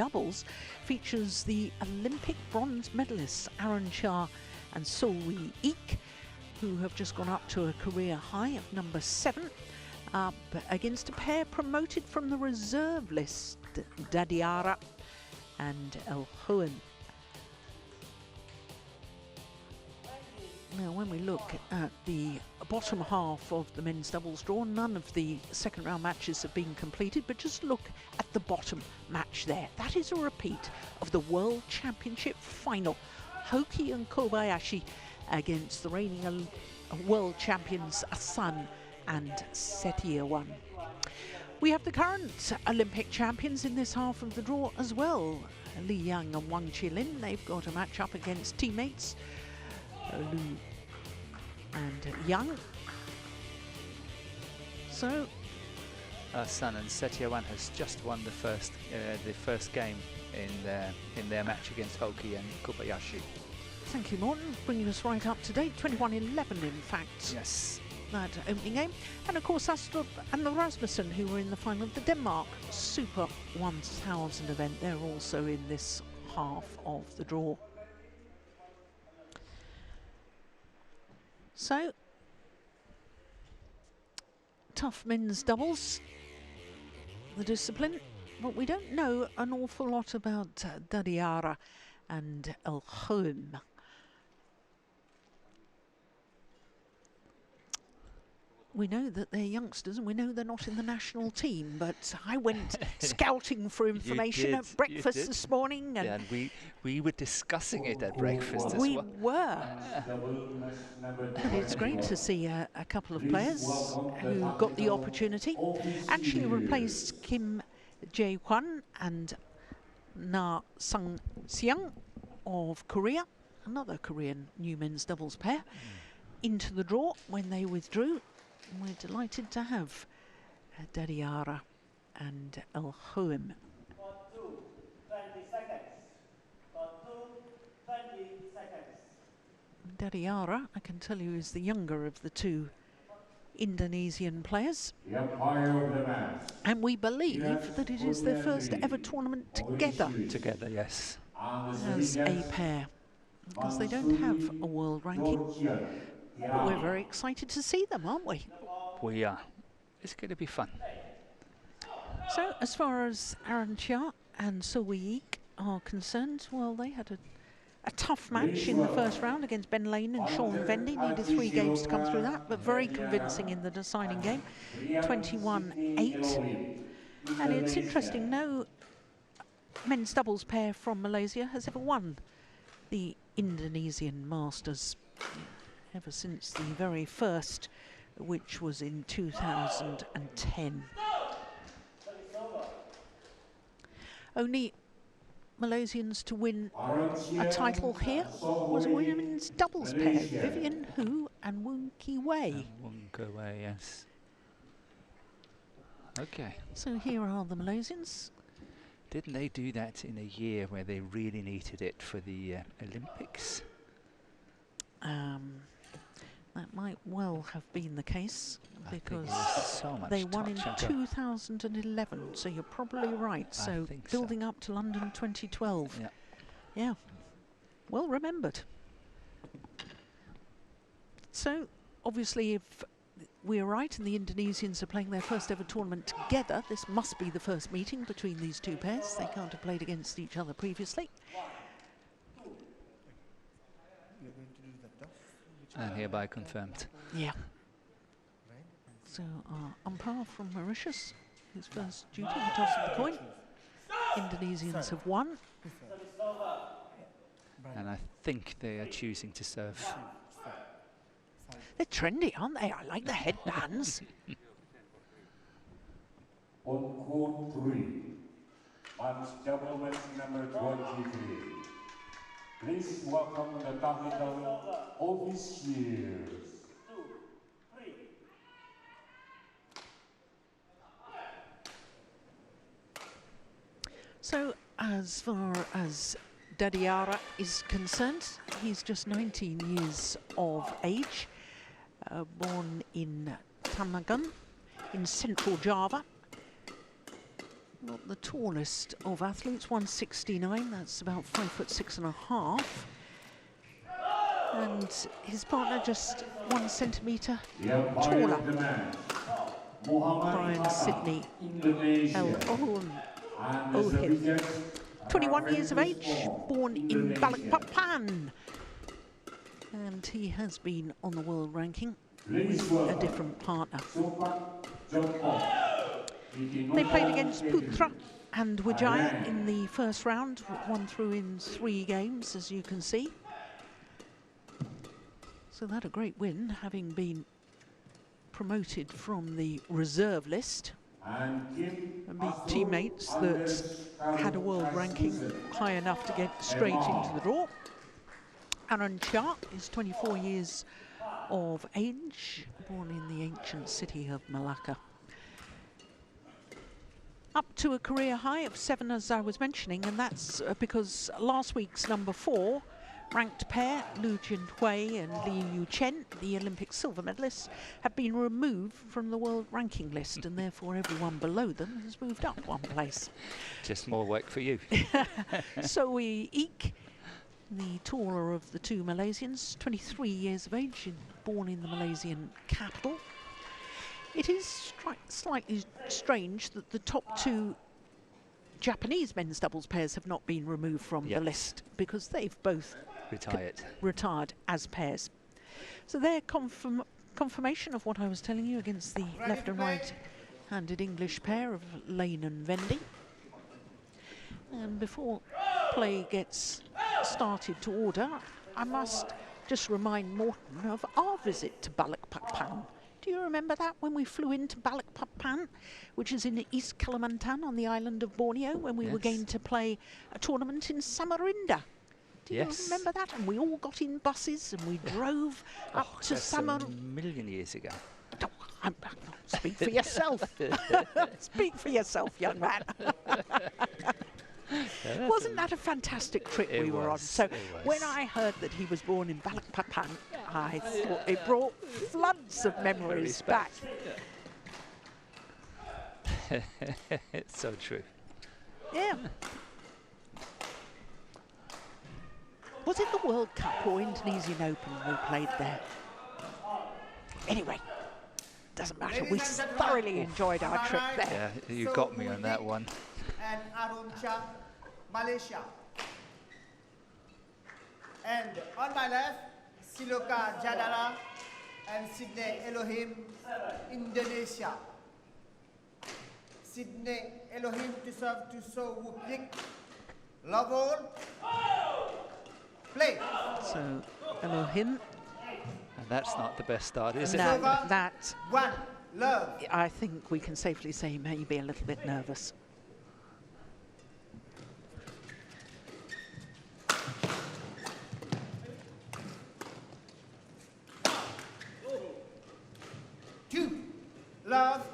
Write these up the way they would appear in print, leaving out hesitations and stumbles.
doubles features the Olympic bronze medalists Aaron Chia and Soe Ik, who have just gone up to a career high of number 7, up against a pair promoted from the reserve list, Dadiara and Elohim. Now, when we look at the bottom half of the men's doubles draw, none of the second round matches have been completed, but just look at the bottom match there. That is a repeat of the World Championship final. Hoki and Kobayashi against the reigning world champions Asan and Setiawan. We have the current Olympic champions in this half of the draw as well. Li Yang and Wang Qilin, they've got a match up against teammates Lu and Yang. So Sun and Setiawan has just won the first game in their match against Hoki and Kobayashi. Thank you, Morten. Bringing us right up to date. 21-11, in fact. Yes. That opening game. And of course, Astrup and the Rasmussen, who were in the final of the Denmark Super 1000 event. They're also in this half of the draw. So, tough men's doubles, the discipline, but we don't know an awful lot about Dadiara and Elohim. We know that they're youngsters and we know they're not in the national team, but I went scouting for information at breakfast this morning. And, yeah, and we were discussing it at breakfast as well. We were. And it's great to see a couple of players who got the opportunity. Actually replaced Kim Jae-hwan and Na Sung-seung of Korea, another Korean new men's doubles pair, into the draw when they withdrew. We're delighted to have Dadiara and Elohim. Dadiara, I can tell you, is the younger of the two Indonesian players. And we believe that it is their first ever tournament together. Together, yes. As a pair. Because they don't have a world ranking. But we're very excited to see them, aren't we? We are. It's going to be fun. So, as far as Aaron Chia and Soe Ik are concerned, well, they had a tough match in the first round against Ben Lane and Sean Vendy. Needed 3 games to come through that, but very convincing in the deciding game, 21-8. And it's interesting, no men's doubles pair from Malaysia has ever won the Indonesian Masters, ever since the very first, which was in 2010. Only Malaysians to win a title here was a women's doubles pair, Vivian Hu and Woon Ki Wei. Woon Ki Wei, yes. Okay. So here are the Malaysians. Didn't they do that in a year where they really needed it for the Olympics? That might well have been the case, because so they won in 2011, so you're probably right. So building up to London 2012. Yeah, well remembered. So obviously, if we're right and the Indonesians are playing their first ever tournament together, this must be the first meeting between these two pairs. They can't have played against each other previously. And hereby confirmed. Yeah. So our umpire from Mauritius, his first duty, the toss of the coin. Indonesians have won. And I think they are choosing to serve. They're trendy, aren't they? I like the headbands. On court 3, match double match number 23. Please welcome the technical officials. So, as far as Dadiara is concerned, he's just 19 years of age, born in Tamagun in central Java. Not the tallest of athletes, 169, that's about 5'6½". And his partner just 1 centimetre taller. Brian Sydney Elohim, 21 years of age, born in Balikpapan. And he has been on the world ranking with a different partner. They played against Putra and Wijaya in the first round, won through in 3 games, as you can see. So that a great win, having been promoted from the reserve list and beat teammates that had a world ranking high enough to get straight into the draw. Aaron Chia is 24 years of age, born in the ancient city of Malacca. Up to a career high of 7, as I was mentioning, and that's because last week's number 4 ranked pair, Lu Junhui and Li Yuchen, the Olympic silver medalists, have been removed from the world ranking list, and therefore everyone below them has moved up 1 place. Just more work for you. So Eek, the taller of the 2 Malaysians, 23 years of age, born in the Malaysian capital. It is slightly strange that the top 2 Japanese men's doubles pairs have not been removed from the list, because they've both retired as pairs. So their confirmation of what I was telling you against the left and right-handed English pair of Lane and Vendy. And before play gets started to order, I must just remind Morton of our visit to Balikpapan. Do you remember that, when we flew into Balikpapan, which is in East Kalimantan on the island of Borneo, when we were going to play a tournament in Samarinda? Do you remember that? And we all got in buses and we drove up to Samarinda. A million years ago. Oh, speak for yourself. Speak for yourself, young man. Wasn't that a fantastic trip we were on? So when I heard that he was born in Balikpapan, I thought it brought floods of memories back. It's so true. Yeah. Was it the World Cup or Indonesian Open we played there? Anyway, doesn't matter. We thoroughly enjoyed our trip there. Yeah, you got me on that one. And Aruncha, Malaysia. And on my left, Siloka Dadiara and Sydney Elohim, Indonesia. Sydney Elohim to serve to So Wupik. Love all. Play. So Elohim. And that's not the best start, is it? No, that 1, love. I think we can safely say maybe a little bit nervous. Love.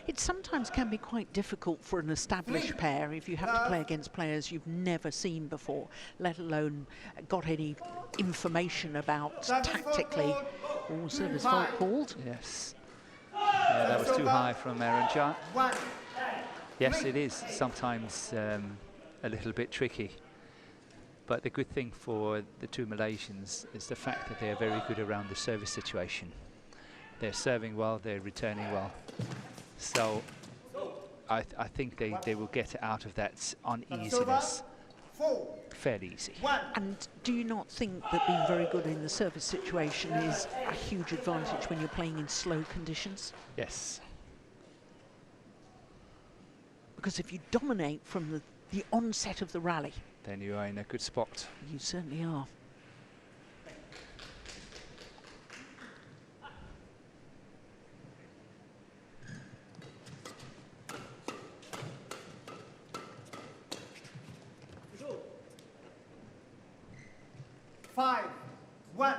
It sometimes can be quite difficult for an established pair if you have to play against players you've never seen before, let alone got any information about tactically. All service fault called. Yes. Yeah, that was too high from Aaron Chia. Yes, it is sometimes a little bit tricky. But the good thing for the 2 Malaysians is the fact that they are very good around the service situation. They're serving well, they're returning well. So I think they will get out of that uneasiness fairly easy. And do you not think that being very good in the service situation is a huge advantage when you're playing in slow conditions? Yes. Because if you dominate from the onset of the rally, then you are in a good spot. You certainly are. Five, 1.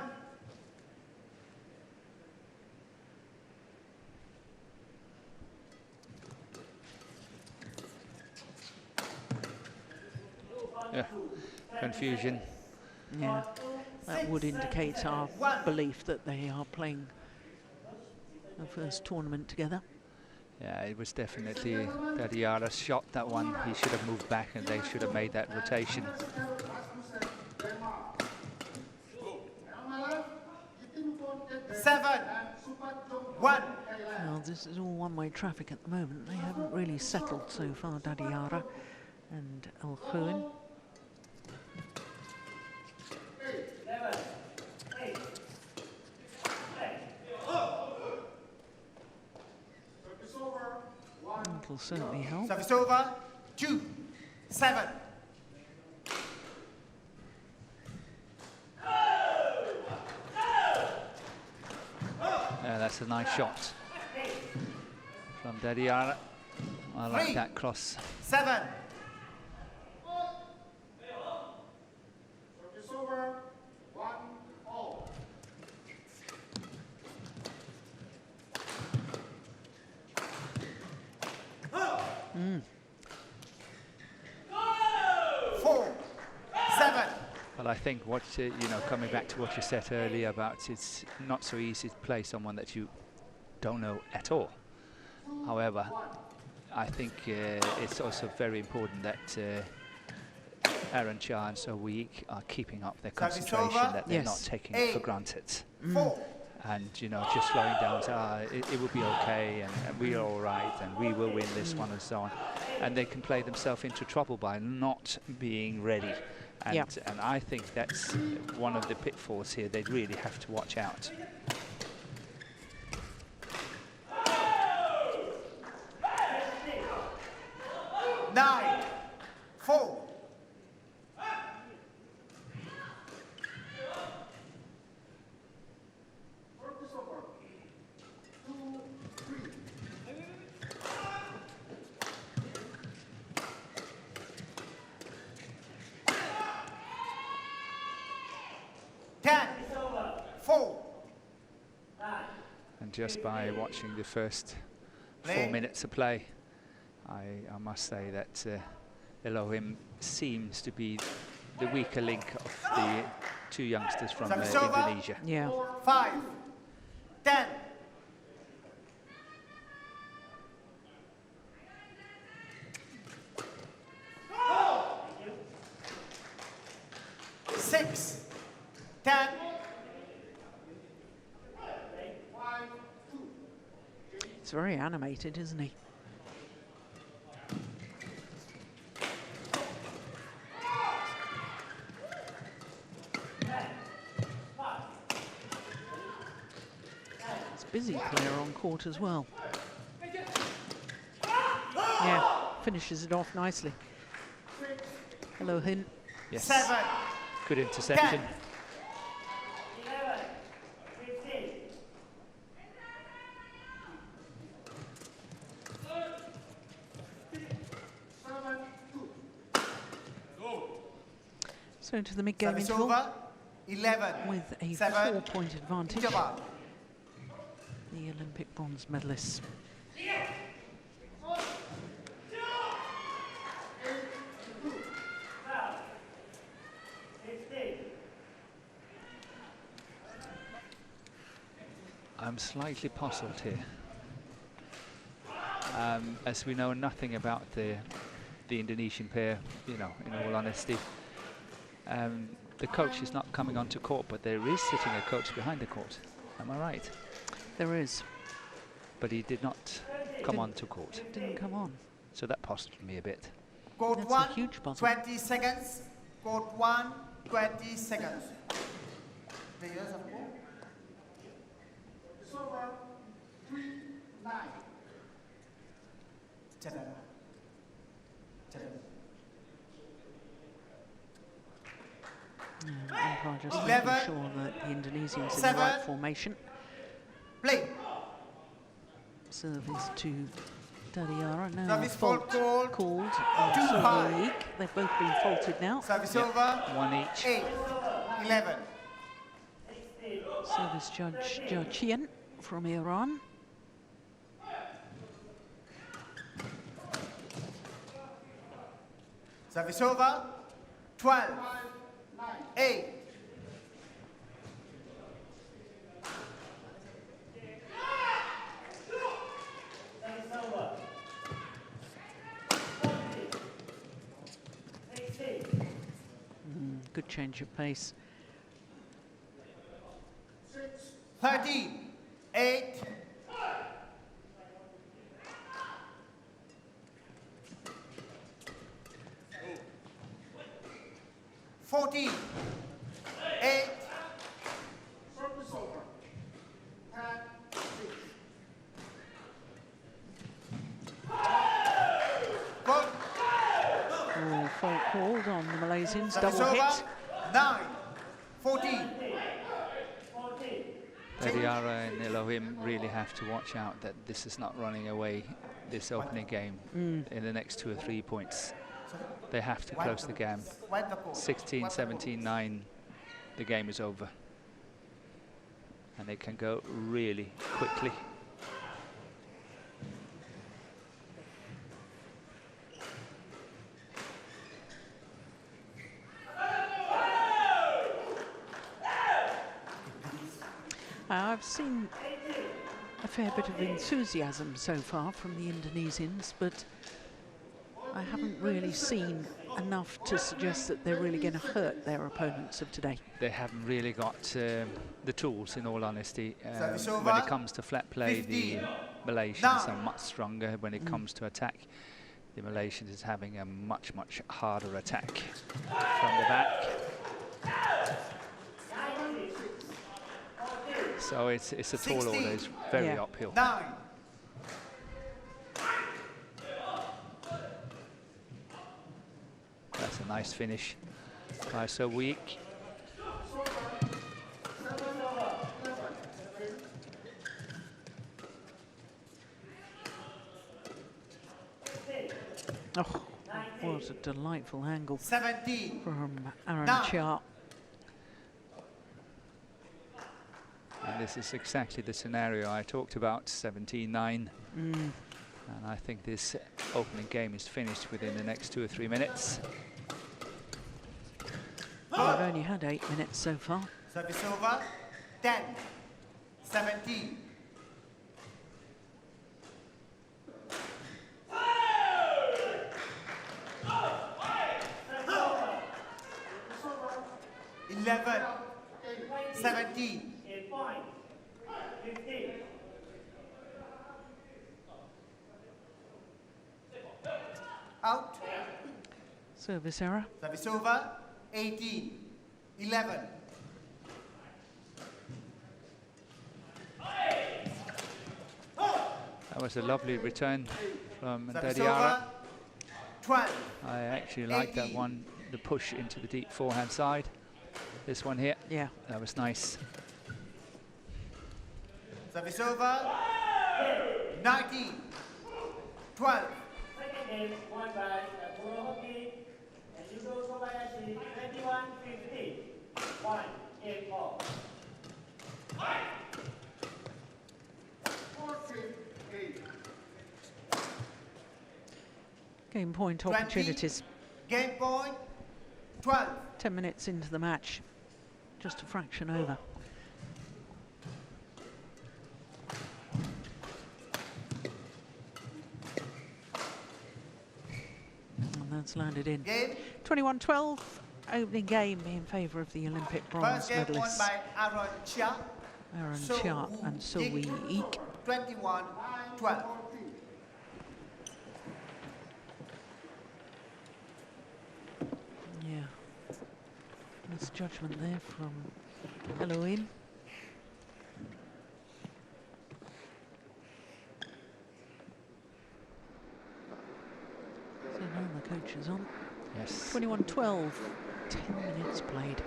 confusion. Yeah, that would indicate our belief that they are playing the first tournament together. Yeah, it was definitely Dadiara's shot, that one. He should have moved back and they should have made that rotation. 7-1. Well, this is all one-way traffic at the moment. They haven't really settled so far, Dadiara and Elohim. It'll certainly help. Service over. 2-7. That's a nice shot from Dadiara. I like 3, that cross. 7. Service over. 1-all. But I think what, you know, coming back to what you said earlier about it's not so easy to play someone that you don't know at all. However, I think it's also very important that Aaron Chia and So Week are keeping up their concentration, that they're not taking it for granted. And, you know, just slowing down, it will be okay, and we are all right, and we will win this one, and so on. And they can play themselves into trouble by not being ready. And, and I think that's one of the pitfalls here. They really have to watch out. Nine, 4. And just by watching the first 4 minutes of play, I must say that Elohim seems to be the weaker link of the two youngsters from Indonesia. Yeah. 5, 10. Six, 10. It's very animated, isn't he? It's a busy player on court as well. Yeah, finishes it off nicely. Elohim. Yes. 7. Good interception. 10. So into the mid-game Service interval over. 11. with a 7. 4-point advantage. Jabba. The Olympic bronze medalists. I'm slightly puzzled here. As we know nothing about the Indonesian pair, you know, in all honesty. The coach is not coming onto court, but there is sitting a coach behind the court. Am I right? There is. But he did not come onto court. Didn't come on. So that puzzled me a bit. Court That's 1, a huge puzzle. 20 seconds. Court 1, 20 seconds. Players of court. Server 3-9. Umpire just 11, making sure that the Indonesians in the 7. right formation. Play. Service to Dadiara. Now Service fault called. called Too on high. Week. They've both been faulted now. Service Yeah. over. 1 each. 8, 11. Service judge Chia from Iran. Service over. 12, 8. Good change of pace. 13, 8. 14, 8. Good. Oh, fault called on the Malaysians. Service Double over. hit. 9, 14. Dadiara and Elohim really have to watch out that this is not running away this opening game in the next 2 or 3 points. They have to close the game. 16, 17, 9, the game is over. And it can go really quickly. I've seen a fair bit of enthusiasm so far from the Indonesians, but I haven't really seen enough to suggest that they're really going to hurt their opponents of today. They haven't really got the tools, in all honesty. Service When over. it comes to flat play, 15. the Malaysians are much stronger. When it comes to attack, the Malaysians is having a much, much harder attack from the back. So it's a tall order, it's very Yeah. uphill. 9. That's a nice finish. Why so weak? Oh, what a delightful angle 17. from Aaron Now. Chia. And this is exactly the scenario I talked about, 17-9. And I think this opening game is finished within the next 2 or 3 minutes. We've only had 8 minutes so far. Service over. 10, 17. Eleven, 17. Out. Service error. Service over. 18, 11. That was a lovely return from Service Dadiara. over. 12. I actually like that 18. one, the push into the deep forehand side. This one here, Yeah. that was nice. Service over. 19, 12. Game point 20. opportunities. Game point. 12. 10 minutes into the match. Just a fraction over. And that's landed in. Game. 21-12, opening game in favour of the Olympic bronze First game won medalists. by Aaron Chia. Aaron So Chia Woo and So Yik. Wee Eek. 21-12. Yeah. Misjudgment there from Elohim. So now the coach is on. Yes. 21-12, 10 minutes played.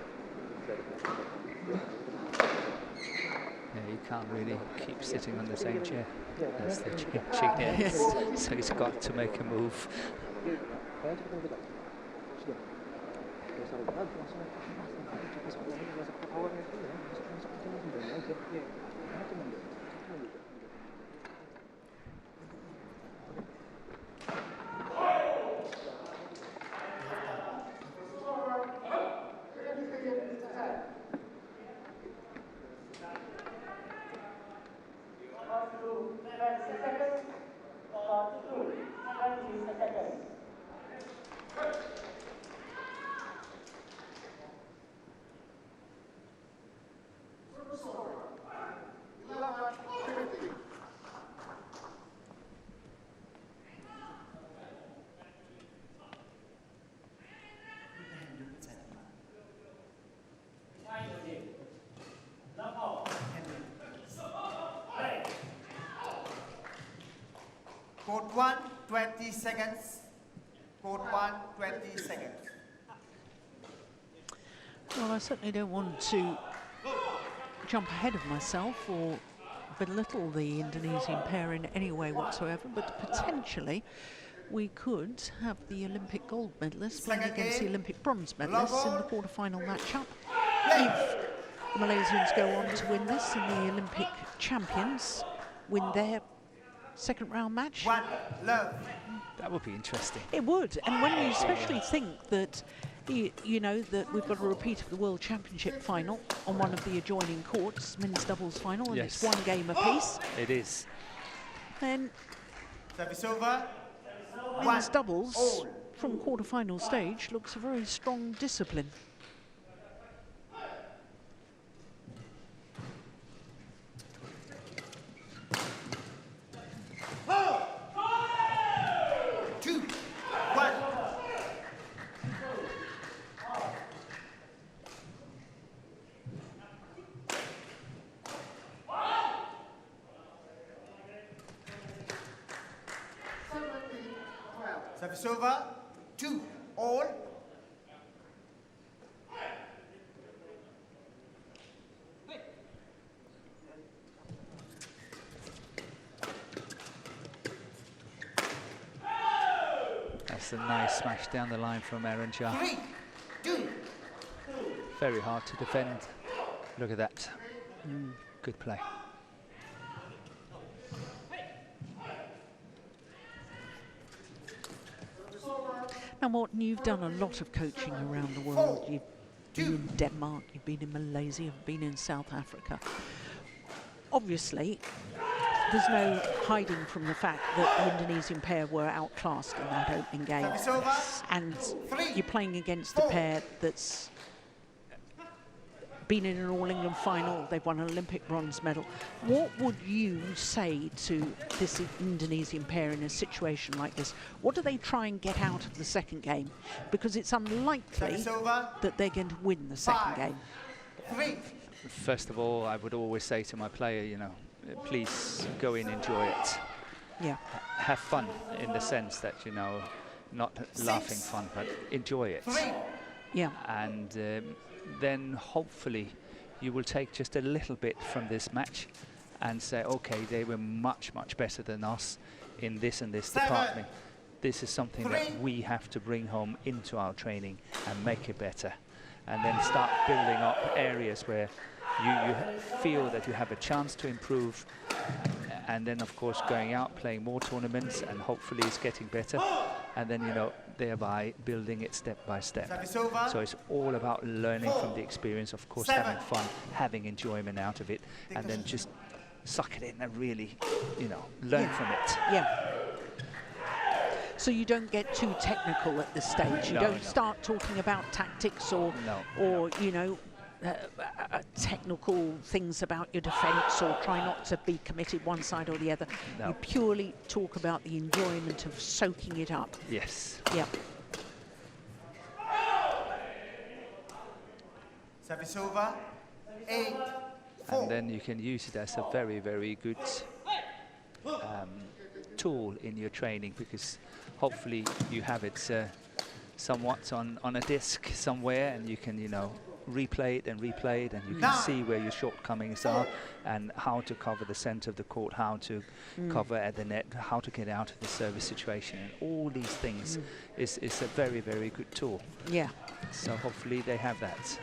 Yeah, you can't really keep sitting on the same chair. That's the changing ends. So he's got to make a move. Court 1, 20 seconds. Court 1, 20 seconds. Well, I certainly don't want to jump ahead of myself or belittle the Indonesian pair in any way whatsoever, but potentially we could have the Olympic gold medalists playing against the Olympic bronze medalists in the quarter-final matchup. If the Malaysians go on to win this and the Olympic champions win their second round match, that would be interesting. it would. And when you especially think that you know that we've got a repeat of the World Championship final on one of the adjoining courts, men's doubles final, and Yes. it's one game apiece. It is. Then Service over. men's doubles from quarter-final stage looks a very strong discipline. Service over. 2 all. That's a nice smash down the line from Chia. 3, 2. Very hard to defend. Look at that. Good play. Now, Morten, you've done a lot of coaching around the world. You've been in Denmark, you've been in Malaysia, you've been in South Africa. Obviously, there's no hiding from the fact that the Indonesian pair were outclassed in that opening game. And you're playing against a pair that's been in an All-England final, they've won an Olympic bronze medal. What would you say to this Indonesian pair in a situation like this? What do they try and get out of the second game? Because it's unlikely that they're going to win the second game. 3. First of all, I would always say to my player, you know, please go in, enjoy it. Yeah. Have fun in the sense that, you know, not laughing fun, but enjoy it. 3. Yeah. And then hopefully you will take just a little bit from this match and say, okay, they were much, much better than us in this and this department. This is something that we have to bring home into our training and make it better. And then start building up areas where you feel that you have a chance to improve. And then, of course, going out, playing more tournaments, and hopefully it's getting better. And then, you know, thereby building it step by step. So it's all about learning from the experience, of course, having fun, having enjoyment out of it, and then just suck it in and really, you know, learn from it. Yeah. So you don't get too technical at this stage. You don't start talking about tactics or you know, technical things about your defence, or try not to be committed one side or the other. You purely talk about the enjoyment of soaking it up. Yes. Yeah. Service over. 8, 4. And then you can use it as a very, very good tool in your training, because hopefully you have it somewhat on a disc somewhere, and you can, you know, replay it, and you can see where your shortcomings are and how to cover the center of the court, how to cover at the net, how to get out of the service situation, and all these things is a very, very good tool. Yeah. So hopefully they have that.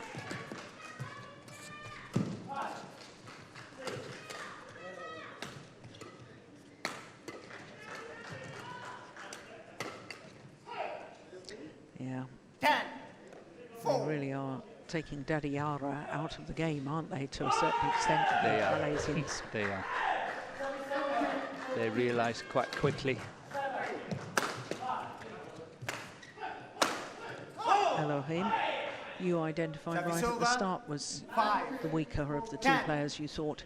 Yeah. 10, 4. They really are taking Dadiara out of the game, aren't they, to a certain extent? They are. Malaysians. They are. They realise quite quickly. Elohim, you identified right at the start was the weaker of the two players, you thought.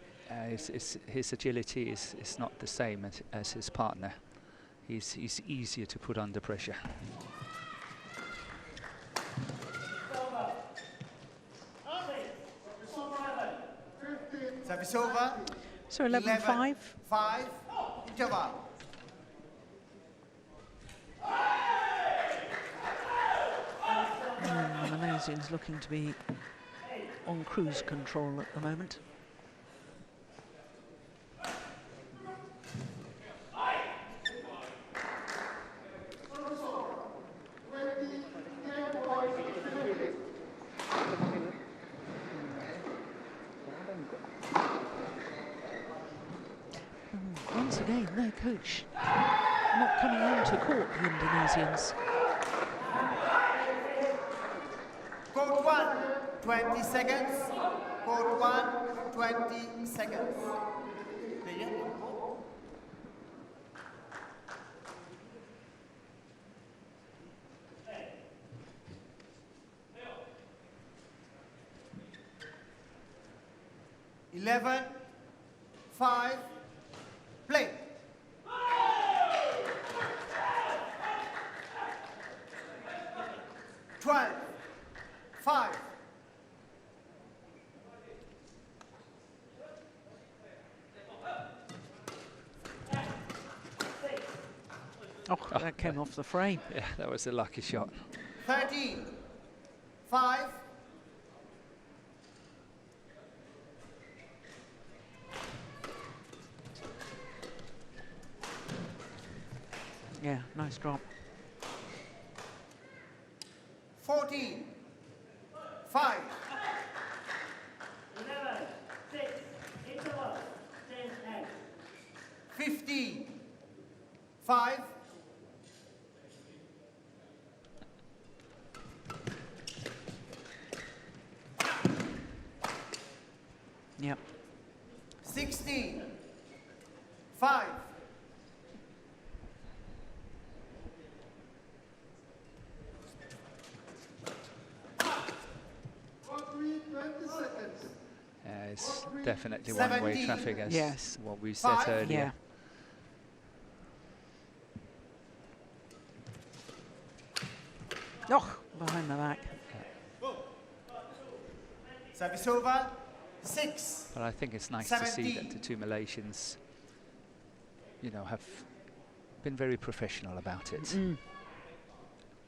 His agility is not the same as his partner. He's easier to put under pressure. Service over. So 11-5. 5, interval. Indonesians looking to be on cruise control at the moment. Once again, their coach not coming on to court, the Indonesians. Court 1, 20 seconds. Court 1, 20 seconds. Player in court. Eleven, 5, play. Twelve, 5. Oh, that came off the frame. Yeah, that was a lucky shot. 13, 5. Yeah, nice drop. 14, 5. 11, 6, interval, 10 and 15, 5. Yep. 16, 5. 20 seconds. It's definitely one-way 17. traffic, as Yes. what we said 5. earlier. Yeah. Oh, behind the back. Service over. 6. But I think it's nice to see that 17. the two Malaysians, you know, have been very professional about it.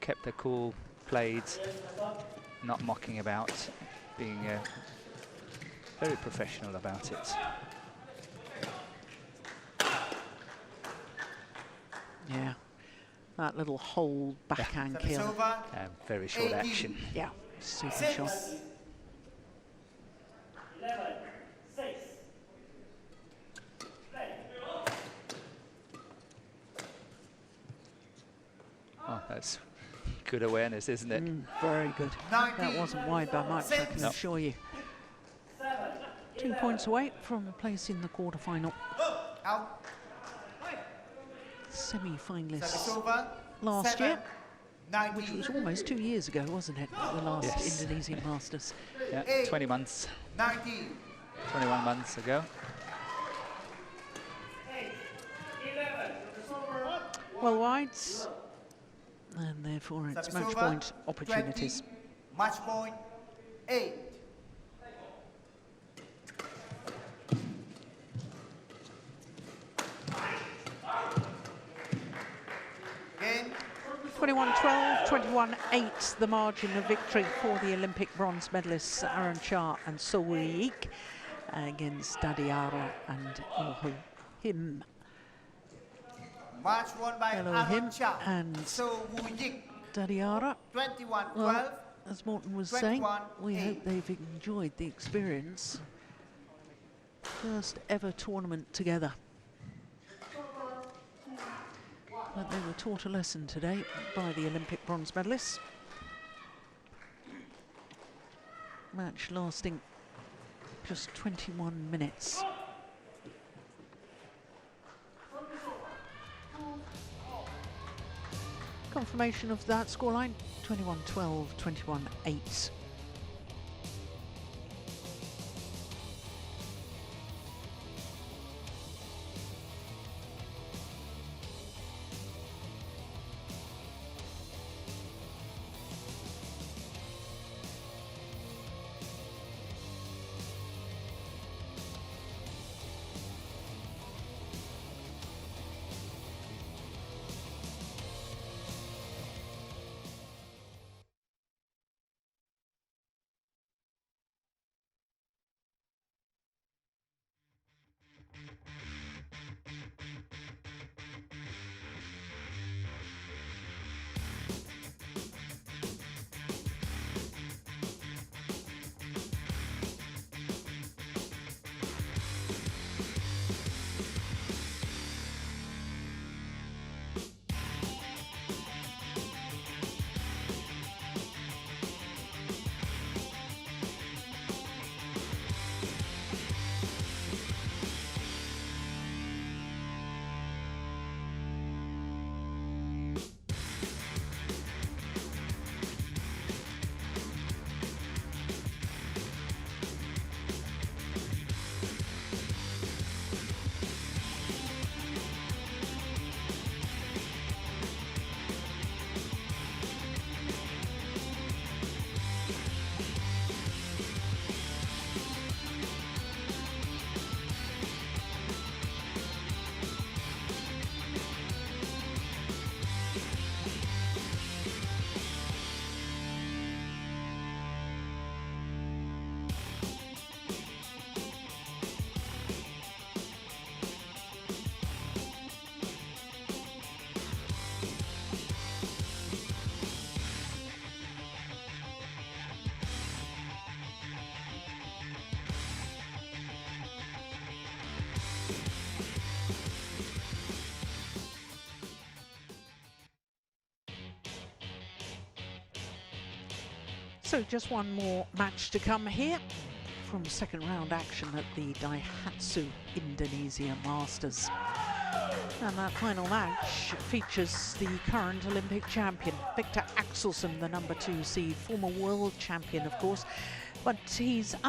Kept their cool, played, not mocking about, being very professional about it. Yeah. That little hold backhand Service kill. over. Very short 18. action. Yeah, super 6. shot. 11, 6, play. Oh, that's good awareness, isn't it? Very good. 19. That wasn't wide by much, I can No. assure you. 2 points away from a place in the quarter-final. Out. Service Semi-finalists over. last 7, year, 19. which was almost 2 years ago, wasn't it? The last Yes. Indonesian Masters. Yeah, 8. 20 months, 19. 21 months ago. 11, Well wides, and therefore it's Service match over. point opportunities. 20. Match point 8. Game. 21-12, 21-8, the margin of victory for the Olympic bronze medalists Aaron Chia and So Woo-ik against Dadiara and Elohim. Match won by Elohim Aaron Chia and So Woo-ik. Dadiara, 21-12. well, as Morton was saying, we 21-8. hope they've enjoyed the experience. First ever tournament together. But they were taught a lesson today by the Olympic bronze medalists. Match lasting just 21 minutes. Confirmation of that scoreline, 21-12, 21-8. So just one more match to come here from second round action at the DAIHATSU Indonesia Masters. And that final match features the current Olympic champion, Victor Axelsen, the #2 seed, former world champion, of course. But he's up